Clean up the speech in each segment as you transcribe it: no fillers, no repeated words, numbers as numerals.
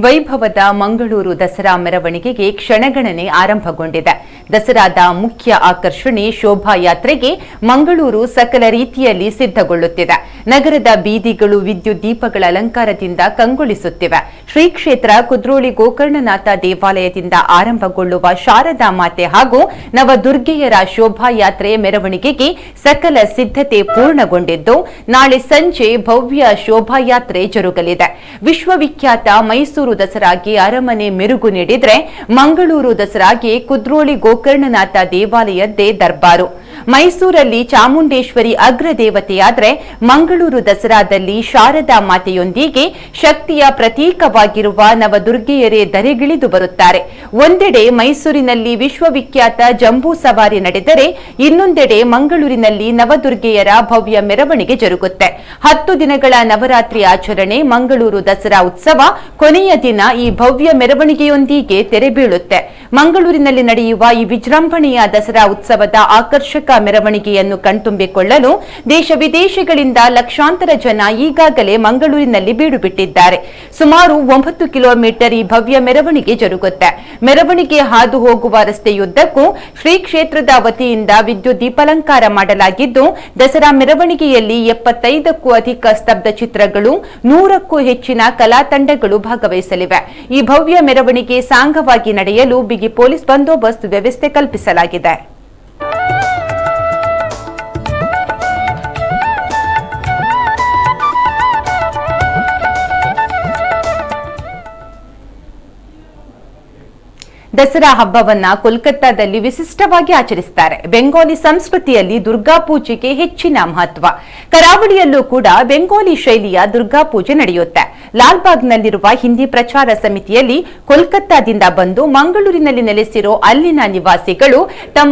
ವೈಭವದ ಮಂಗಳೂರು ದಸರಾ ಮೆರವಣಿಗೆಗೆ ಕ್ಷಣಗಣನೆ ಆರಂಭಗೊಂಡಿದೆ. ದಸರಾದ ಮುಖ್ಯ ಆಕರ್ಷಣೆ ಶೋಭಾಯಾತ್ರೆಗೆ ಮಂಗಳೂರು ಸಕಲ ರೀತಿಯಲ್ಲಿ ಸಿದ್ಧಗೊಳ್ಳುತ್ತಿದೆ. ನಗರದ ಬೀದಿಗಳು ವಿದ್ಯುತ್ ದೀಪಗಳ ಅಲಂಕಾರದಿಂದ ಕಂಗೊಳಿಸುತ್ತಿವೆ. ಶ್ರೀ ಕ್ಷೇತ್ರ ಕುದ್ರೋಳಿ ಗೋಕರ್ಣನಾಥ ದೇವಾಲಯದಿಂದ ಆರಂಭಗೊಳ್ಳುವ ಶಾರದಾ ಮಾತೆ ಹಾಗೂ ನವದುರ್ಗೆಯರ ಶೋಭಾಯಾತ್ರೆ ಮೆರವಣಿಗೆಗೆ ಸಕಲ ಸಿದ್ಧತೆ ಪೂರ್ಣಗೊಂಡಿದ್ದು ನಾಳೆ ಸಂಜೆ ಭವ್ಯ ಶೋಭಾಯಾತ್ರೆ ಜರುಗಲಿದೆ. ವಿಶ್ವವಿಖ್ಯಾತ ಮೈಸೂರು ದಸರಾಗೆ ಅರಮನೆ ಮೆರುಗು ನೀಡಿದ್ರೆ ಮಂಗಳೂರು ದಸರಾಗೆ ಕುದ್ರೋಳಿ ಗೋಕರ್ಣನಾಥ ದೇವಾಲಯದ್ದೇ ದರ್ಬಾರು. ಮೈಸೂರಲ್ಲಿ ಚಾಮುಂಡೇಶ್ವರಿ ಅಗ್ರ ದೇವತೆಯಾದರೆ ಮಂಗಳೂರು ದಸರಾದಲ್ಲಿ ಶಾರದಾ ಮಾತೆಯೊಂದಿಗೆ ಶಕ್ತಿಯ ಪ್ರತೀಕವಾಗಿರುವ ನವದುರ್ಗೆಯರೇ ಧರೆಗಿಳಿದು ಬರುತ್ತಾರೆ. ಒಂದೆಡೆ ಮೈಸೂರಿನಲ್ಲಿ ವಿಶ್ವವಿಖ್ಯಾತ ಜಂಬೂ ಸವಾರಿ ನಡೆದರೆ ಇನ್ನೊಂದೆಡೆ ಮಂಗಳೂರಿನಲ್ಲಿ ನವದುರ್ಗೆಯರ ಭವ್ಯ ಮೆರವಣಿಗೆ ಜರುಗುತ್ತೆ. 10 ದಿನಗಳ ನವರಾತ್ರಿ ಆಚರಣೆ ಮಂಗಳೂರು ದಸರಾ ಉತ್ಸವ ಕೊನೆಯ ದಿನ ಈ ಭವ್ಯ ಮೆರವಣಿಗೆಯೊಂದಿಗೆ ತೆರೆ ಬೀಳುತ್ತೆ. ಮಂಗಳೂರಿನಲ್ಲಿ ನಡೆಯುವ ಈ ವಿಜೃಂಭಣೆಯ ದಸರಾ ಉತ್ಸವದ ಆಕರ್ಷಕ ಮೆರವಣಿಗೆಯನ್ನು ಕಣ್ತುಂಬಿಕೊಳ್ಳಲು ದೇಶ ವಿದೇಶಗಳಿಂದ ಲಕ್ಷಾಂತರ ಜನ ಈಗಾಗಲೇ ಮಂಗಳೂರಿನಲ್ಲಿ ಬೀಡು ಬಿಟ್ಟಿದ್ದಾರೆ. ಸುಮಾರು 9 ಕಿಲೋಮೀಟರ್ ಈ ಭವ್ಯ ಮೆರವಣಿಗೆ ಜರುಗುತ್ತೆ. ಮೆರವಣಿಗೆ ಹಾದು ಹೋಗುವ ರಸ್ತೆಯುದ್ದಕ್ಕೂ ಶ್ರೀ ಕ್ಷೇತ್ರದ ವತಿಯಿಂದ ವಿದ್ಯುತ್ ದೀಪಾಲಂಕಾರ ಮಾಡಲಾಗಿದ್ದು ದಸರಾ ಮೆರವಣಿಗೆಯಲ್ಲಿ 75ಕ್ಕೂ ಅಧಿಕ ಸ್ತಬ್ಧ ಚಿತ್ರಗಳು 100ಕ್ಕೂ ಹೆಚ್ಚಿನ ಕಲಾ ತಂಡಗಳು ಭಾಗವಹಿಸಲಿವೆ. ಈ ಭವ್ಯ ಮೆರವಣಿಗೆ ಸಾಂಗವಾಗಿ ನಡೆಯಲು ಬಿಗಿ ಪೊಲೀಸ್ ಬಂದೋಬಸ್ತ್ ವ್ಯವಸ್ಥೆ ಕಲ್ಪಿಸಲಾಗಿದೆ. ದಸರಾ ಹಬ್ಬವನ್ನ ಕೋಲ್ಕತ್ತಾದಲ್ಲಿ ವಿಶಿಷ್ಟವಾಗಿ ಆಚರಿಸುತ್ತಾರೆ. ಬೆಂಗಾಲಿ ಸಂಸ್ಕೃತಿಯಲ್ಲಿ ದುರ್ಗಾ ಪೂಜೆಗೆ ಹೆಚ್ಚಿನ ಮಹತ್ವ. ಕರಾವಳಿಯಲ್ಲೂ ಕೂಡ ಬೆಂಗಾಲಿ ಶೈಲಿಯ ದುರ್ಗಾ ಪೂಜೆ ನಡೆಯುತ್ತೆ. ಲಾಲ್ಬಾಗ್ನಲ್ಲಿರುವ ಹಿಂದಿ ಪ್ರಚಾರ ಸಮಿತಿಯಲ್ಲಿ ಕೋಲ್ಕತ್ತಾದಿಂದ ಬಂದು ಮಂಗಳೂರಿನಲ್ಲಿ ನೆಲೆಸಿರೋ ಅಲ್ಲಿನ ನಿವಾಸಿಗಳು ತಮ್ಮ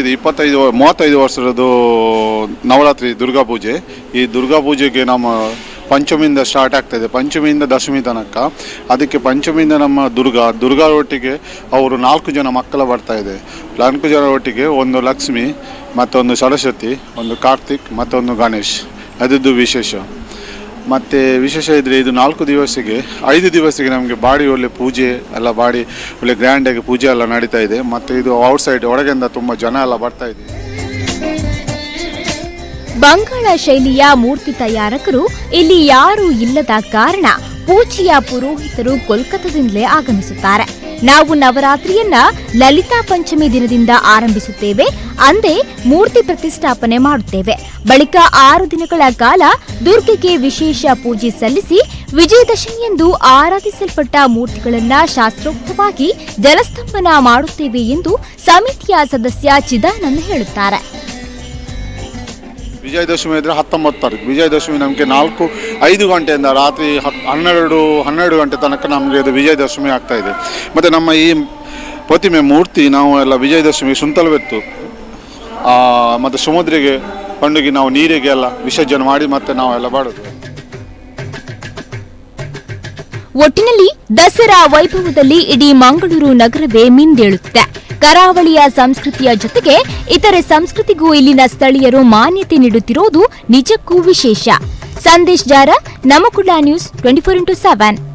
ಇದು 35 ವರ್ಷದ್ದು ನವರಾತ್ರಿ ದುರ್ಗಾ ಪೂಜೆ. ಈ ದುರ್ಗಾ ಪೂಜೆಗೆ ನಮ್ಮ ಪಂಚಮಿಯಿಂದ ಸ್ಟಾರ್ಟ್ ಆಗ್ತಾಯಿದೆ, ಪಂಚಮಿಯಿಂದ ದಶಮಿ ತನಕ. ಅದಕ್ಕೆ ಪಂಚಮಿಯಿಂದ ನಮ್ಮ ದುರ್ಗಾ ಒಟ್ಟಿಗೆ ಅವರು 4 ಜನ ಮಕ್ಕಳ ಬರ್ತಾ ಇದೆ. 4 ಜನ ಒಟ್ಟಿಗೆ ಒಂದು ಲಕ್ಷ್ಮಿ, ಮತ್ತೊಂದು ಸರಸ್ವತಿ, ಒಂದು ಕಾರ್ತಿಕ್, ಮತ್ತೊಂದು ಗಣೇಶ್. ಅದದ್ದು ವಿಶೇಷ. ಮತ್ತು ವಿಶೇಷ ಇದ್ದರೆ ಇದು 4 ದಿವಸಕ್ಕೆ 5 ದಿವಸಕ್ಕೆ ನಮಗೆ ಬಾಡಿ ಒಳ್ಳೆ ಪೂಜೆ ಎಲ್ಲ ಬಾಡಿ ಒಳ್ಳೆ ಗ್ರ್ಯಾಂಡಾಗಿ ಪೂಜೆ ಎಲ್ಲ ನಡೀತಾ ಇದೆ. ಮತ್ತು ಇದು ಔಟ್ಸೈಡ್ ಹೊರಗಿಂದ ತುಂಬ ಜನ ಎಲ್ಲ ಬರ್ತಾ ಇದೆ. ಬಂಗಾಳ ಶೈಲಿಯ ಮೂರ್ತಿ ತಯಾರಕರು ಇಲ್ಲಿ ಯಾರೂ ಇಲ್ಲದ ಕಾರಣ ಪೂಜೆಯ ಪುರೋಹಿತರು ಕೋಲ್ಕತ್ತಾದಿಂದಲೇ ಆಗಮಿಸುತ್ತಾರೆ. ನಾವು ನವರಾತ್ರಿಯನ್ನ ಲಲಿತಾ ಪಂಚಮಿ ದಿನದಿಂದ ಆರಂಭಿಸುತ್ತೇವೆ. ಅಂದೇ ಮೂರ್ತಿ ಪ್ರತಿಷ್ಠಾಪನೆ ಮಾಡುತ್ತೇವೆ. ಬಳಿಕ 6 ದಿನಗಳ ಕಾಲ ದುರ್ಗೆಗೆ ವಿಶೇಷ ಪೂಜೆ ಸಲ್ಲಿಸಿ ವಿಜಯದಶಮಿಯಂದು ಆರಾಧಿಸಲ್ಪಟ್ಟ ಮೂರ್ತಿಗಳನ್ನ ಶಾಸ್ತ್ರೋಕ್ತವಾಗಿ ಜಲಸ್ತಂಭನ ಮಾಡುತ್ತೇವೆ ಎಂದು ಸಮಿತಿಯ ಸದಸ್ಯ ಚಿದಾನಂದ್ ಹೇಳುತ್ತಾರೆ. ವಿಜಯದಶಮಿ ಇದ್ದರೆ 19 ತಾರೀಕು. ವಿಜಯದಶಮಿ ನಮಗೆ 4-5 ಗಂಟೆಯಿಂದ ರಾತ್ರಿ 12 ಗಂಟೆ ತನಕ ನಮಗೆ ಇದು ವಿಜಯದಶಮಿ ಆಗ್ತಾಯಿದೆ. ಮತ್ತು ನಮ್ಮ ಈ ಪ್ರತಿಮೆ ಮೂರ್ತಿ ನಾವು ಎಲ್ಲ ವಿಜಯದಶಮಿ ಸುಂತಲವೆತ್ತು ಮತ್ತು ಸಮುದ್ರಿಗೆ ಕೊಂಡೋಗಿ ನಾವು ನೀರಿಗೆ ಎಲ್ಲ ವಿಸರ್ಜನೆ ಮಾಡಿ ಮತ್ತೆ ನಾವೆಲ್ಲ ಮಾಡೋದು. ಒಟ್ಟಿನಲ್ಲಿ ದಸರಾ ವೈಭವದಲ್ಲಿ ಇಡೀ ಮಂಗಳೂರು ನಗರವೇ ಮಿಂದೇಳುತ್ತಿದೆ. ಕರಾವಳಿಯ ಸಂಸ್ಕೃತಿಯ ಜೊತೆಗೆ ಇತರೆ ಸಂಸ್ಕೃತಿಗೂ ಇಲ್ಲಿನ ಸ್ಥಳೀಯರು ಮಾನ್ಯತೆ ನೀಡುತ್ತಿರುವುದು ನಿಜಕ್ಕೂ ವಿಶೇಷ. ಸಂದೇಶ್ ಜಾರ, ನಮ್ಮ ಕುಡ್ಲ ನ್ಯೂಸ್ 24x7.